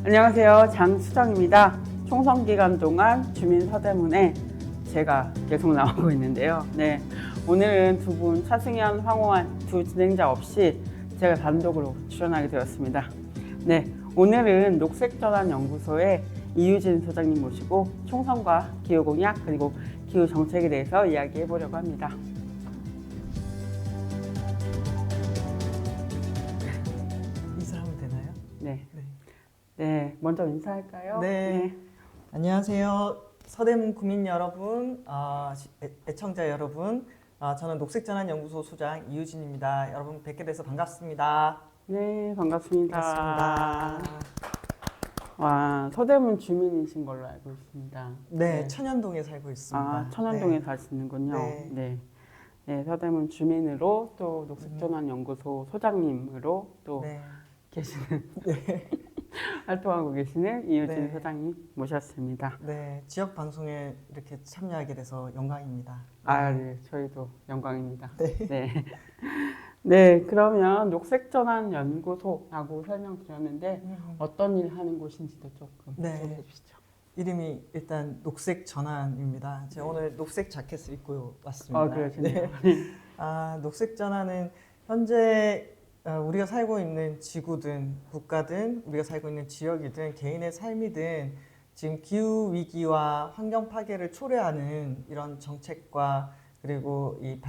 안녕하세요. 장수정입니다. 총선 기간 동안 주민 서대문에 제가 계속 나오고 있는데요. 네, 오늘은 두 분 차승현, 황호환 두 진행자 없이 제가 단독으로 출연하게 되었습니다. 네, 오늘은 녹색전환연구소의 이유진 소장님 모시고 총선과 기후공약 그리고 기후정책에 대해서 이야기해 보려고 합니다. 인사하면 되나요? 네, 네. 네, 먼저 인사할까요? 네. 안녕하세요. 서대문 구민 여러분, 애청자 여러분. 저는 녹색전환연구소 소장 이유진입니다. 여러분 뵙게 돼서 반갑습니다. 네, 반갑습니다. 반갑습니다. 와, 서대문 주민이신 걸로 알고 있습니다. 네, 천연동에 살고 있습니다. 아, 천안동에 네. 사시는군요. 네. 네. 네, 서대문 주민으로 또 녹색전환연구소 소장님으로 또 네. 계시는 네. 활동하고 계시는 이유진 네. 소장님 모셨습니다. 네, 지역 방송에 이렇게 참여하게 돼서 영광입니다. 아, 네, 저희도 영광입니다. 네. 네. 네, 그러면 녹색전환연구소라고 설명드렸는데 어떤 일 하는 곳인지도 조금 네. 소개해 주시죠. 이름이 일단 녹색 전환입니다. 제가 오늘 녹색 자켓을 입고 왔습니다. 아, 그러시네요. 녹색 전환은 현재 우리가 살고 있는 지구든 국가든 우리가 살고 있는 지역이든 개인의 삶이든 지금 기후 위기와 환경 파괴를 초래하는 이런 정책과 그리고 이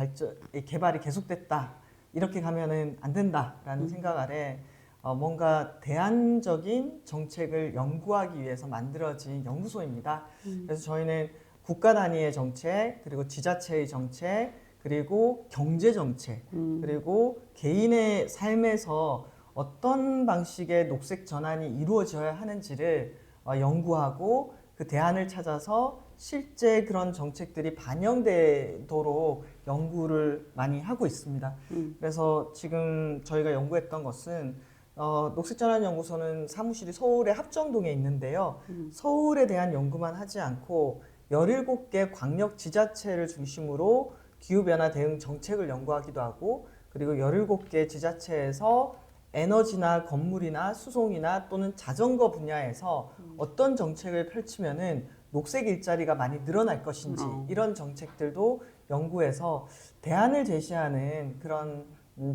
개발이 계속됐다. 이렇게 가면은 안 된다라는 생각 아래 뭔가 대안적인 정책을 연구하기 위해서 만들어진 연구소입니다. 그래서 저희는 국가 단위의 정책, 그리고 지자체의 정책, 그리고 경제 정책, 그리고 개인의 삶에서 어떤 방식의 녹색 전환이 이루어져야 하는지를 연구하고 그 대안을 찾아서 실제 그런 정책들이 반영되도록 연구를 많이 하고 있습니다. 그래서 지금 저희가 연구했던 것은 녹색전환연구소는 사무실이 서울의 합정동에 있는데요. 서울에 대한 연구만 하지 않고 17개 광역 지자체를 중심으로 기후변화 대응 정책을 연구하기도 하고 그리고 17개 지자체에서 에너지나 건물이나 수송이나 또는 자전거 분야에서 어떤 정책을 펼치면은 녹색 일자리가 많이 늘어날 것인지 이런 정책들도 연구해서 대안을 제시하는 그런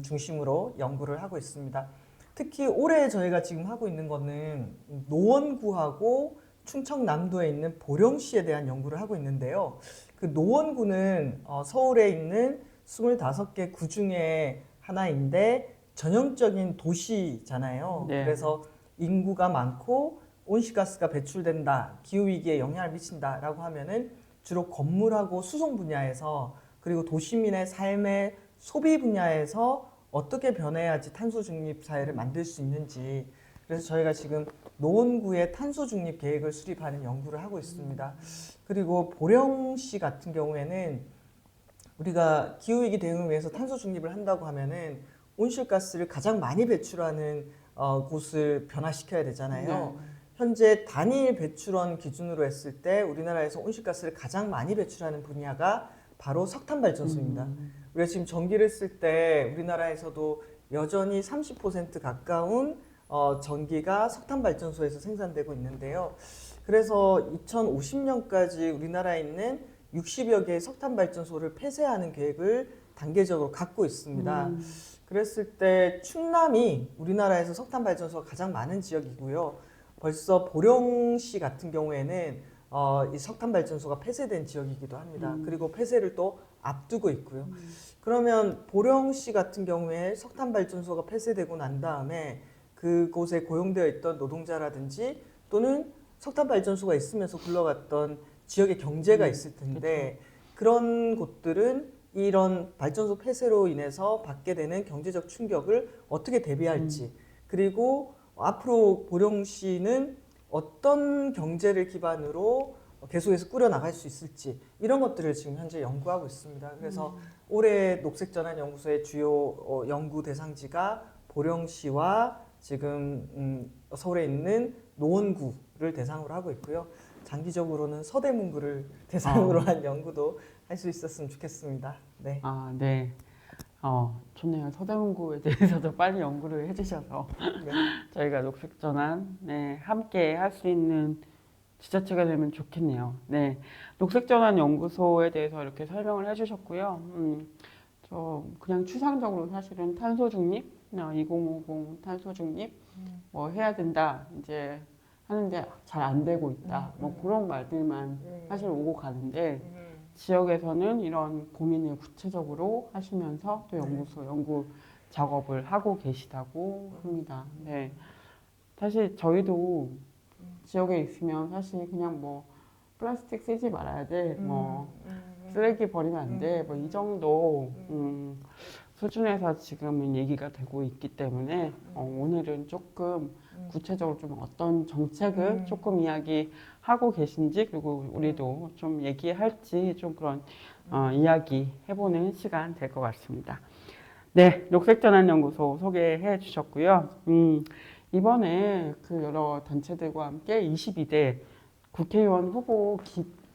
중심으로 연구를 하고 있습니다. 특히 올해 저희가 지금 하고 있는 거는 노원구하고 충청남도에 있는 보령시에 대한 연구를 하고 있는데요. 그 노원구는 서울에 있는 25개 구 중에 하나인데 전형적인 도시잖아요. 네. 그래서 인구가 많고 온실가스가 배출된다, 기후위기에 영향을 미친다라고 하면은 주로 건물하고 수송 분야에서 그리고 도시민의 삶의 소비 분야에서 어떻게 변해야지 탄소 중립 사회를 만들 수 있는지 그래서 저희가 지금 노원구의 탄소 중립 계획을 수립하는 연구를 하고 있습니다. 그리고 보령시 같은 경우에는 우리가 기후위기 대응을 위해서 탄소 중립을 한다고 하면은 온실가스를 가장 많이 배출하는 곳을 변화시켜야 되잖아요. 네. 현재 단일 배출원 기준으로 했을 때 우리나라에서 온실가스를 가장 많이 배출하는 분야가 바로 석탄 발전소입니다. 우리가 지금 전기를 쓸 때 우리나라에서도 여전히 30% 가까운 전기가 석탄 발전소에서 생산되고 있는데요. 그래서 2050년까지 우리나라에 있는 60여 개의 석탄 발전소를 폐쇄하는 계획을 단계적으로 갖고 있습니다. 그랬을 때 충남이 우리나라에서 석탄 발전소가 가장 많은 지역이고요. 벌써 보령시 같은 경우에는 이 석탄 발전소가 폐쇄된 지역이기도 합니다. 그리고 폐쇄를 또 앞두고 있고요. 그러면 보령시 같은 경우에 석탄 발전소가 폐쇄되고 난 다음에 그곳에 고용되어 있던 노동자라든지 또는 석탄 발전소가 있으면서 굴러갔던 지역의 경제가 있을 텐데 그런 곳들은 이런 발전소 폐쇄로 인해서 받게 되는 경제적 충격을 어떻게 대비할지 그리고 앞으로 보령시는 어떤 경제를 기반으로 계속해서 꾸려나갈 수 있을지 이런 것들을 지금 현재 연구하고 있습니다. 그래서 올해 녹색전환연구소의 주요 연구 대상지가 보령시와 지금 서울에 있는 노원구를 대상으로 하고 있고요. 장기적으로는 서대문구를 대상으로 한 연구도 할 수 있었으면 좋겠습니다. 네. 아, 네. 좋네요. 서대문구에 대해서도 빨리 연구를 해주셔서 네. 저희가 녹색전환 네, 함께 할 수 있는 지자체가 되면 좋겠네요. 네, 녹색전환 연구소에 대해서 이렇게 설명을 해주셨고요. 저 그냥 추상적으로 사실은 탄소 중립, 2050 탄소 중립 뭐 해야 된다 이제 하는데 잘 안 되고 있다. 뭐 그런 말들만 사실 오고 가는데 지역에서는 이런 고민을 구체적으로 하시면서 또 연구소 연구 작업을 하고 계시다고 합니다. 네, 사실 저희도 지역에 있으면 사실 그냥 뭐 플라스틱 쓰지 말아야 돼, 뭐 쓰레기 버리면 안 돼, 뭐 이 정도 수준에서 지금은 얘기가 되고 있기 때문에 오늘은 조금 구체적으로 좀 어떤 정책을 조금 이야기하고 계신지 그리고 우리도 좀 얘기할지 좀 그런 이야기 해보는 시간 될 것 같습니다. 네, 녹색전환연구소 소개해 주셨고요. 이번에 그 여러 단체들과 함께 22대 국회의원 후보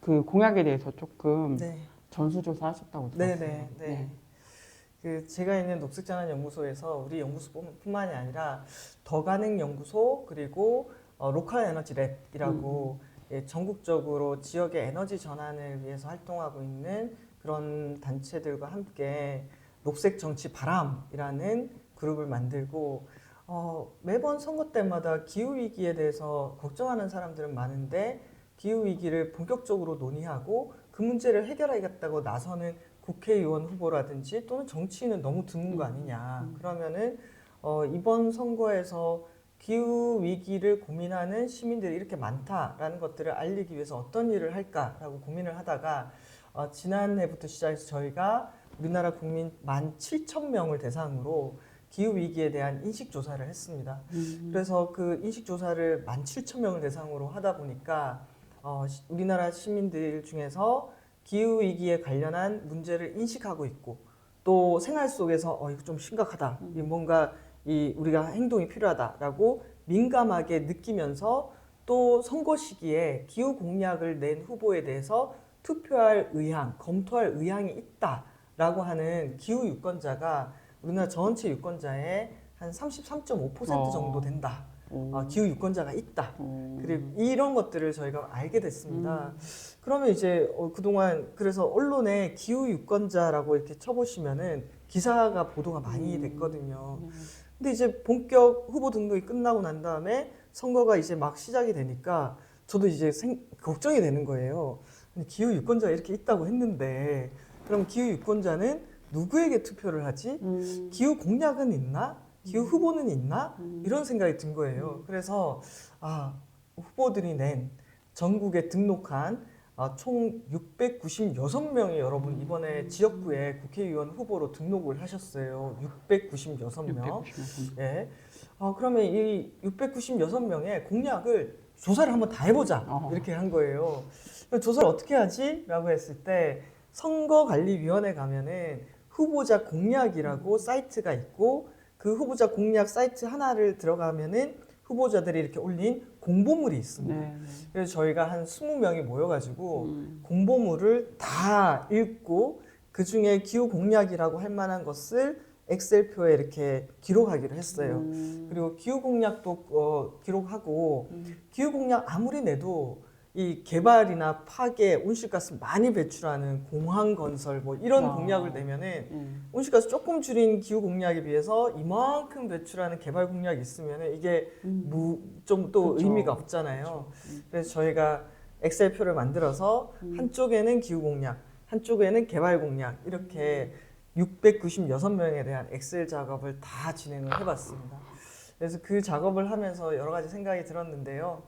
그 공약에 대해서 조금 네. 전수조사 하셨다고 들었어요. 네. 그 제가 있는 녹색전환연구소에서 우리 연구소뿐만이 아니라 더가능연구소 그리고 로컬 에너지 랩이라고 예, 전국적으로 지역의 에너지 전환을 위해서 활동하고 있는 그런 단체들과 함께 녹색 정치 바람이라는 그룹을 만들고 매번 선거 때마다 기후 위기에 대해서 걱정하는 사람들은 많은데 기후 위기를 본격적으로 논의하고 그 문제를 해결하겠다고 나서는 국회의원 후보라든지 또는 정치인은 너무 드문 거 아니냐. 그러면은 이번 선거에서 기후 위기를 고민하는 시민들이 이렇게 많다라는 것들을 알리기 위해서 어떤 일을 할까라고 고민을 하다가 지난해부터 시작해서 저희가 우리나라 국민 17,000명을 대상으로 기후 위기에 대한 인식 조사를 했습니다. 그래서 그 인식 조사를 17,000명을 대상으로 하다 보니까 우리나라 시민들 중에서 기후 위기에 관련한 문제를 인식하고 있고 또 생활 속에서 이거 좀 심각하다, 뭔가 우리가 행동이 필요하다라고 민감하게 느끼면서 또 선거 시기에 기후 공약을 낸 후보에 대해서 투표할 의향, 검토할 의향이 있다라고 하는 기후 유권자가 우리나라 전체 유권자의 한 33.5% 정도 된다. 기후 유권자가 있다. 그리고 이런 것들을 저희가 알게 됐습니다. 그러면 이제 그동안 그래서 언론에 기후 유권자라고 이렇게 쳐보시면은 기사가 보도가 많이 됐거든요. 근데 이제 본격 후보 등록이 끝나고 난 다음에 선거가 이제 막 시작이 되니까 저도 이제 걱정이 되는 거예요. 근데 기후 유권자가 이렇게 있다고 했는데 그럼 기후 유권자는 누구에게 투표를 하지? 기후 공약은 있나? 기후 후보는 있나? 이런 생각이 든 거예요. 그래서 후보들이 낸 전국에 등록한 총 696명이 여러분 이번에 지역구에 국회의원 후보로 등록을 하셨어요. 696명. 예. 그러면 이 696명의 공약을 조사를 한번 다 해보자. 이렇게 한 거예요. 조사를 어떻게 하지? 라고 했을 때 선거관리위원회 가면은 후보자 공약이라고 사이트가 있고 그 후보자 공약 사이트 하나를 들어가면은 후보자들이 이렇게 올린 공보물이 있습니다. 그래서 저희가 한 20명이 모여가지고 공보물을 다 읽고 그 중에 기후 공약이라고 할 만한 것을 엑셀표에 이렇게 기록하기로 했어요. 그리고 기후 공약도 기록하고 기후 공약 아무리 내도 이 개발이나 파괴, 온실가스 많이 배출하는 공항 건설 뭐 이런 공약을 내면은 온실가스 조금 줄인 기후 공약에 비해서 이만큼 배출하는 개발 공약이 있으면은 이게 좀 또 의미가 없잖아요. 그래서 저희가 엑셀표를 만들어서 한쪽에는 기후 공약, 한쪽에는 개발 공약 이렇게 696명에 대한 엑셀 작업을 다 진행을 해봤습니다. 그래서 그 작업을 하면서 여러 가지 생각이 들었는데요.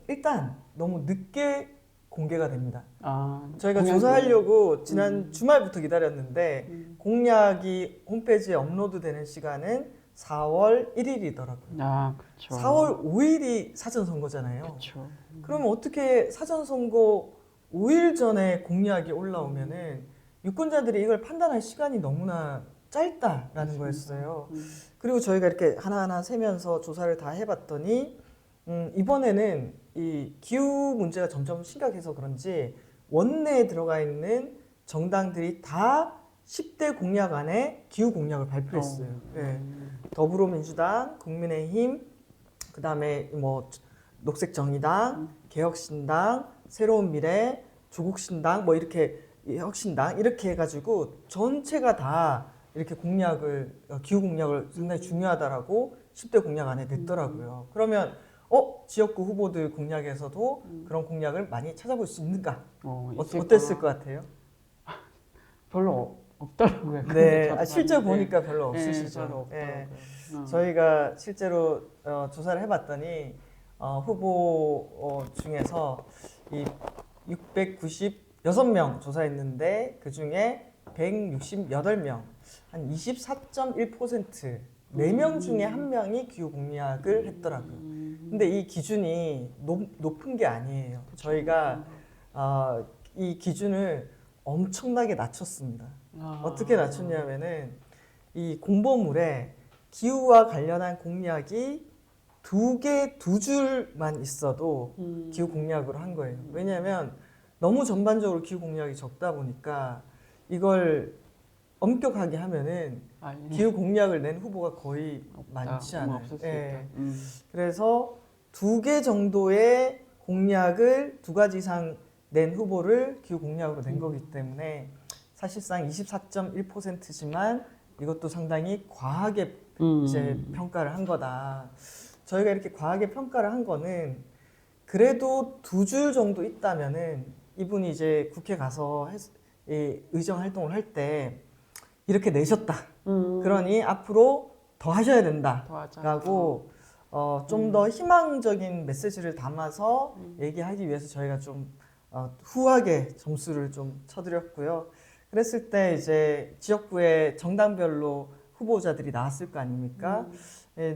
일단 너무 늦게 공개가 됩니다. 저희가 조사하려고 지난 주말부터 기다렸는데 공약이 홈페이지에 업로드되는 시간은 4월 1일이더라고요. 그렇죠. 4월 5일이 사전선거잖아요. 그렇죠. 그러면 어떻게 사전선거 5일 전에 공약이 올라오면은 유권자들이 이걸 판단할 시간이 너무나 짧다라는 거였어요. 그리고 저희가 이렇게 하나하나 세면서 조사를 다 해봤더니 이번에는 이 기후 문제가 점점 심각해서 그런지 원내에 들어가 있는 정당들이 다 10대 공약 안에 기후 공약을 발표했어요. 예. 더불어민주당, 국민의힘, 그다음에 뭐 녹색정의당, 개혁신당, 새로운 미래, 조국신당, 뭐 이렇게 혁신당 이렇게 해가지고 전체가 다 이렇게 공약을 기후 공약을 상당히 중요하다라고 10대 공약 안에 냈더라고요. 그러면 지역구 후보들 공약에서도 그런 공약을 많이 찾아볼 수 있는가? 어땠을 것 같아요? 별로 없더라고요. 네, 실제 보니까 별로 없으시죠. 네, 별로 네. 없더라고요. 저희가 실제로 조사를 해봤더니 후보 중에서 이 696명 조사했는데 그 중에 168명, 한 24.1%, 4명 중에 1명이 기후 공약을 했더라고요. 근데 이 기준이 높은 게 아니에요. 저희가 이 기준을 엄청나게 낮췄습니다. 어떻게 낮췄냐면은 이 공보물에 기후와 관련한 공약이 두 줄만 있어도 기후 공약으로 한 거예요. 왜냐하면 너무 전반적으로 기후 공약이 적다 보니까 이걸 엄격하게 하면은 기후 공약을 낸 후보가 거의 많지 않아요. 네. 그래서 2개 정도의 공약을 2가지 이상 낸 후보를 기후 공약으로 낸 거기 때문에 사실상 24.1%지만 이것도 상당히 과하게 이제 평가를 한 거다. 저희가 이렇게 과하게 평가를 한 거는 그래도 2줄 정도 있다면은 이분이 이제 국회 가서 의정 활동을 할 때 이렇게 내셨다. 그러니 앞으로 더 하셔야 된다라고 좀 더 희망적인 메시지를 담아서 얘기하기 위해서 저희가 좀 후하게 점수를 좀 쳐드렸고요. 그랬을 때 이제 지역구의 정당별로 후보자들이 나왔을 거 아닙니까?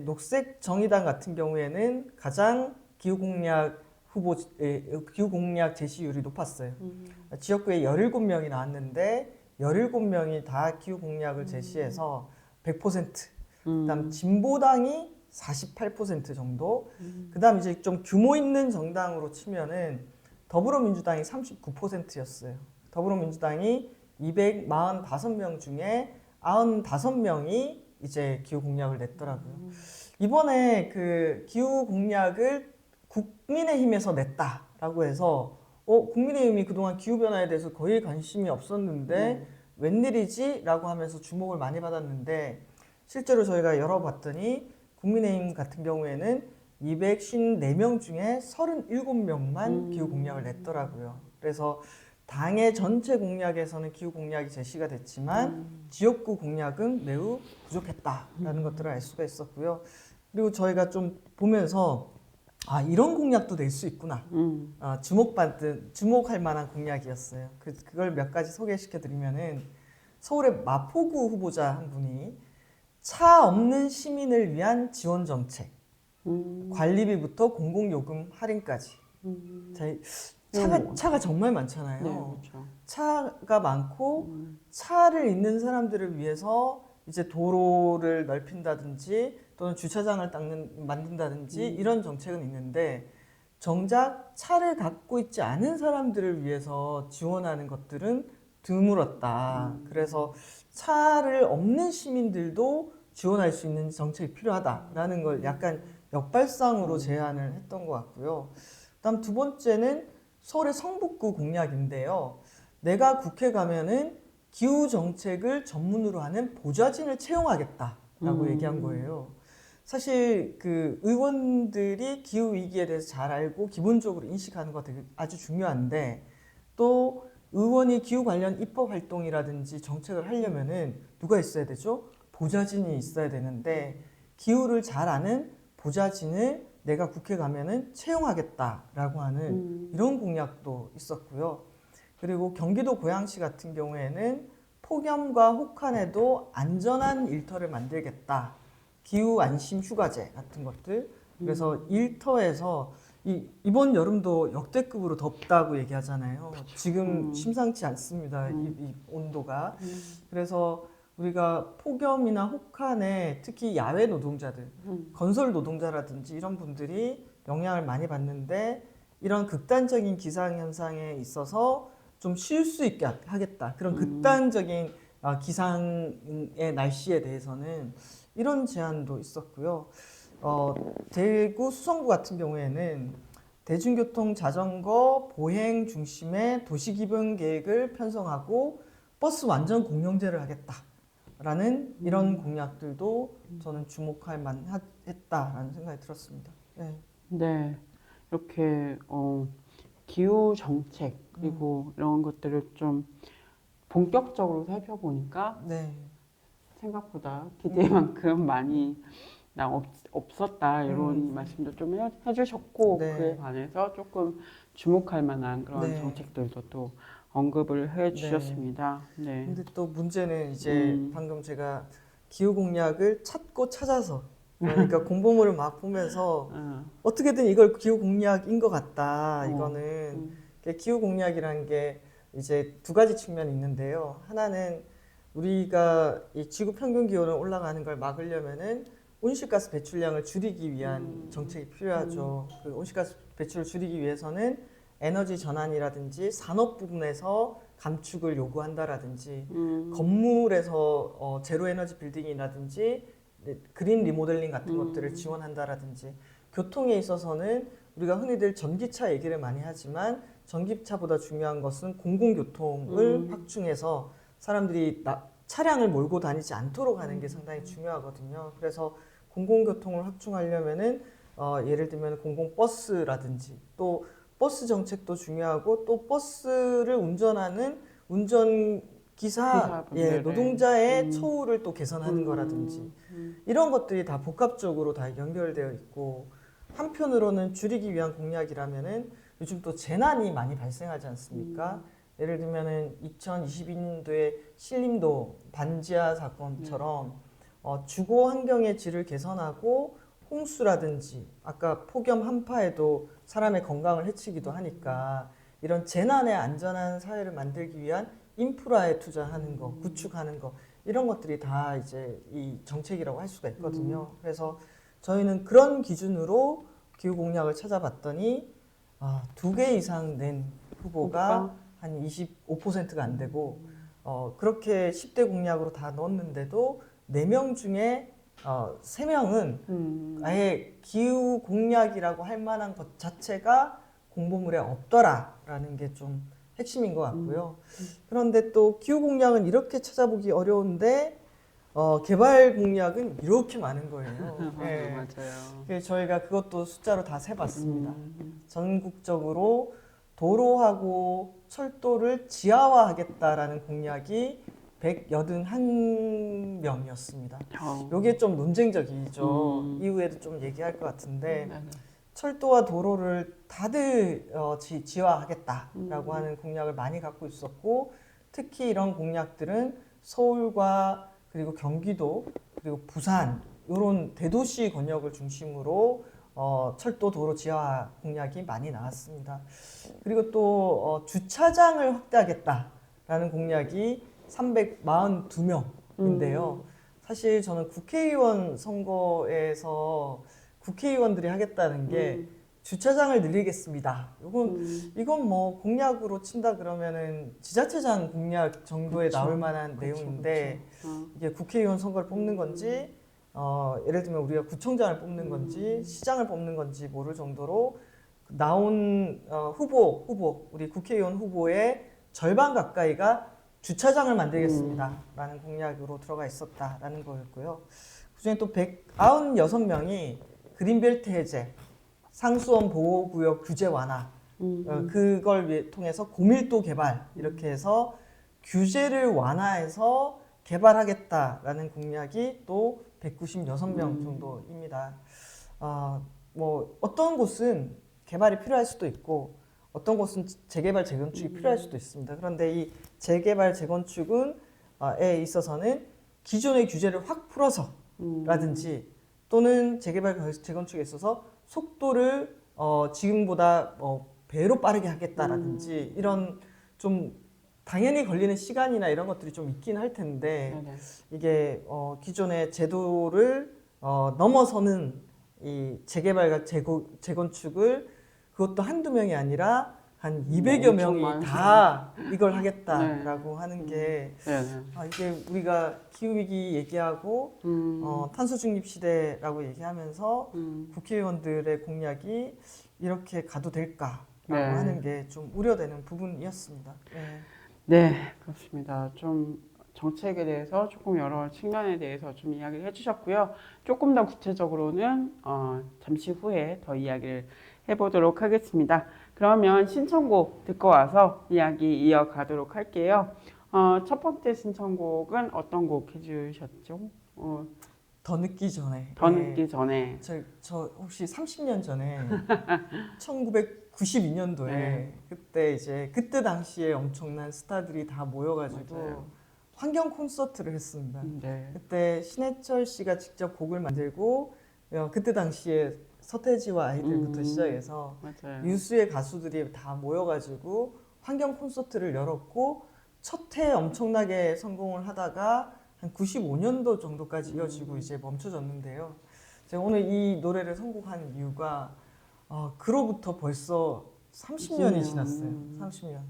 녹색 정의당 같은 경우에는 가장 기후 공약 기후 공약 제시율이 높았어요. 지역구에 17명이 나왔는데 17명이 다 기후 공약을 제시해서 100%. 그다음 진보당이 48% 정도. 그다음 이제 좀 규모 있는 정당으로 치면은 더불어민주당이 39%였어요. 더불어민주당이 245명 중에 95명이 이제 기후 공약을 냈더라고요. 이번에 그 기후 공약을 국민의힘에서 냈다라고 해서 국민의힘이 그동안 기후변화에 대해서 거의 관심이 없었는데 웬일이지? 라고 하면서 주목을 많이 받았는데 실제로 저희가 열어봤더니 국민의힘 같은 경우에는 254명 중에 37명만 기후 공약을 냈더라고요. 그래서 당의 전체 공약에서는 기후 공약이 제시가 됐지만 지역구 공약은 매우 부족했다라는 것들을 알 수가 있었고요. 그리고 저희가 좀 보면서 이런 공약도 낼 수 있구나. 주목할 만한 공약이었어요. 그걸 몇 가지 소개시켜 드리면은 서울의 마포구 후보자 한 분이 차 없는 시민을 위한 지원 정책, 관리비부터 공공요금 할인까지. 차가 정말 많잖아요. 네, 그렇죠. 차가 많고 차를 있는 사람들을 위해서 이제 도로를 넓힌다든지 또는 주차장을 만든다든지 이런 정책은 있는데 정작 차를 갖고 있지 않은 사람들을 위해서 지원하는 것들은 드물었다. 그래서 차를 없는 시민들도 지원할 수 있는 정책이 필요하다라는 걸 약간 역발상으로 제안을 했던 것 같고요. 그다음 두 번째는 서울의 성북구 공약인데요. 내가 국회 가면은 기후 정책을 전문으로 하는 보좌진을 채용하겠다라고 얘기한 거예요. 사실 그 의원들이 기후 위기에 대해서 잘 알고 기본적으로 인식하는 거 되게 아주 중요한데 또 의원이 기후 관련 입법 활동이라든지 정책을 하려면은 누가 있어야 되죠? 보좌진이 있어야 되는데 기후를 잘 아는 보좌진을 내가 국회 가면은 채용하겠다라고 하는 이런 공약도 있었고요. 그리고 경기도 고양시 같은 경우에는 폭염과 혹한에도 안전한 일터를 만들겠다. 기후 안심 휴가제 같은 것들. 그래서 일터에서 이번 여름도 역대급으로 덥다고 얘기하잖아요. 지금 심상치 않습니다. 이 온도가. 그래서 우리가 폭염이나 혹한에 특히 야외 노동자들, 건설 노동자라든지 이런 분들이 영향을 많이 받는데 이런 극단적인 기상현상에 있어서 좀 쉴 수 있게 하겠다. 그런 극단적인 기상의 날씨에 대해서는 이런 제안도 있었고요. 대구 수성구 같은 경우에는 대중교통 자전거 보행 중심의 도시기본 계획을 편성하고 버스 완전 공영제를 하겠다라는 이런 공약들도 저는 주목할 만했다라는 생각이 들었습니다. 네. 네, 이렇게 기후 정책 그리고 이런 것들을 좀 본격적으로 살펴보니까 네. 생각보다 기대만큼 많이 없었다 이런 음. 말씀도 좀 해주셨고 네. 그에 반해서 조금 주목할 만한 그런 네. 정책들도 또 언급을 해주셨습니다. 네. 근데 또 문제는 이제 방금 제가 기후 공약을 찾고 찾아서 그러니까 공보물을 막 보면서 어떻게든 이걸 기후 공약인 것 같다. 이거는 기후 공약이라는 게 이제 두 가지 측면이 있는데요. 하나는 우리가 이 지구 평균 기온을 올라가는 걸 막으려면은 온실가스 배출량을 줄이기 위한 정책이 필요하죠. 그 온실가스 배출을 줄이기 위해서는 에너지 전환이라든지 산업 부분에서 감축을 요구한다라든지 건물에서 제로 에너지 빌딩이라든지 그린 리모델링 같은 것들을 지원한다라든지 교통에 있어서는 우리가 흔히들 전기차 얘기를 많이 하지만 전기차보다 중요한 것은 공공교통을 확충해서 사람들이 차량을 몰고 다니지 않도록 하는 게 상당히 중요하거든요. 그래서 공공교통을 확충하려면은 예를 들면 공공버스라든지 또 버스 정책도 중요하고 또 버스를 운전하는 운전기사 노동자의 처우를 또 개선하는 거라든지 이런 것들이 다 복합적으로 다 연결되어 있고 한편으로는 줄이기 위한 공약이라면은 요즘 또 재난이 많이 발생하지 않습니까? 예를 들면은 2022년도에 신림도 반지하 사건처럼 주거 환경의 질을 개선하고 홍수라든지 아까 폭염 한파에도 사람의 건강을 해치기도 하니까 이런 재난에 안전한 사회를 만들기 위한 인프라에 투자하는 거, 구축하는 거 이런 것들이 다 이제 이 정책이라고 할 수가 있거든요. 그래서 저희는 그런 기준으로 기후 공약을 찾아봤더니 2개 이상 낸 후보가 한 25%가 안 되고 그렇게 10대 공약으로 다 넣었는데도 4명 중에 3명은 아예 기후 공약이라고 할 만한 것 자체가 공보물에 없더라라는 게 좀 핵심인 것 같고요. 그런데 또 기후 공약은 이렇게 찾아보기 어려운데 개발 공약은 이렇게 많은 거예요. 네. 맞아요. 그래서 저희가 그것도 숫자로 다 세봤습니다. 전국적으로 도로하고 철도를 지하화하겠다라는 공약이 181명이었습니다. 이게 좀 논쟁적이죠. 이후에도 좀 얘기할 것 같은데 철도와 도로를 다들 지하화하겠다라고 하는 공약을 많이 갖고 있었고 특히 이런 공약들은 서울과 그리고 경기도 그리고 부산 이런 대도시 권역을 중심으로 철도 도로 지하화 공약이 많이 나왔습니다. 그리고 또 주차장을 확대하겠다라는 공약이 342명인데요. 사실 저는 국회의원 선거에서 국회의원들이 하겠다는 게 주차장을 늘리겠습니다. 이건 뭐 공약으로 친다 그러면은 지자체장 공약 정도에 나올 만한 내용인데 이게 국회의원 선거를 뽑는 건지 예를 들면 우리가 구청장을 뽑는 건지 시장을 뽑는 건지 모를 정도로 나온 우리 국회의원 후보의 절반 가까이가 주차장을 만들겠습니다라는 공약으로 들어가 있었다라는 거였고요. 그중에 또 196명이 그린벨트 해제, 상수원 보호구역 규제 완화, 그걸 통해서 고밀도 개발 이렇게 해서 규제를 완화해서 개발하겠다라는 공약이 또 196명 정도입니다. 뭐 어떤 곳은 개발이 필요할 수도 있고 어떤 곳은 재개발 재건축이 필요할 수도 있습니다. 그런데 이 재개발 재건축에 있어서는 기존의 규제를 확 풀어서 라든지 또는 재개발 재건축에 있어서 속도를 지금보다 배로 빠르게 하겠다라든지 이런 좀 당연히 걸리는 시간이나 이런 것들이 좀 있긴 할 텐데 이게 기존의 제도를 넘어서는 이 재개발과 재건축을 그것도 한두 명이 아니라 한 200여 엄청 명이 많으시네. 다 이걸 하겠다라고 하는 게 네네. 이게 우리가 기후위기 얘기하고 탄소 중립 시대라고 얘기하면서 국회의원들의 공약이 이렇게 가도 될까라고 네. 하는 게 좀 우려되는 부분이었습니다. 네. 네, 그렇습니다. 좀 정책에 대해서 조금 여러 측면에 대해서 좀 이야기를 해주셨고요. 조금 더 구체적으로는 잠시 후에 더 이야기를 해보도록 하겠습니다. 그러면 신청곡 듣고 와서 이야기 이어가도록 할게요. 첫 번째 신청곡은 어떤 곡 해주셨죠? 더 늦기 전에. 더 네. 늦기 전에. 저 혹시 30년 전에 1992년도에 네. 그때 당시에 엄청난 스타들이 다 모여가지고 맞아요. 환경 콘서트를 했습니다. 네. 그때 신해철 씨가 직접 곡을 만들고 그때 당시에 서태지와 아이들부터 시작해서 맞아요. 유수의 가수들이 다 모여가지고 환경 콘서트를 열었고 첫 해 엄청나게 성공을 하다가 한 95년도 정도까지 이어지고 이제 멈춰졌는데요. 제가 오늘 이 노래를 선곡한 이유가 그로부터 벌써 30년이 지났어요. 30년.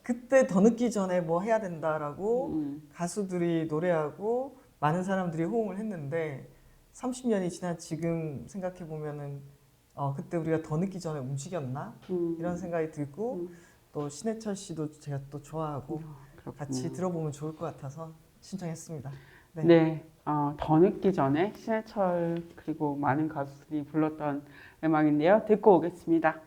그때 더 늦기 전에 뭐 해야 된다라고 가수들이 노래하고 많은 사람들이 호응을 했는데 30년이 지난 지금 생각해 보면은 그때 우리가 더 늦기 전에 움직였나 이런 생각이 들고 또 신해철 씨도 제가 또 좋아하고 같이 들어보면 좋을 것 같아서 신청했습니다. 네. 네, 더 늦기 전에 신해철 그리고 많은 가수들이 불렀던 음악인데요. 듣고 오겠습니다.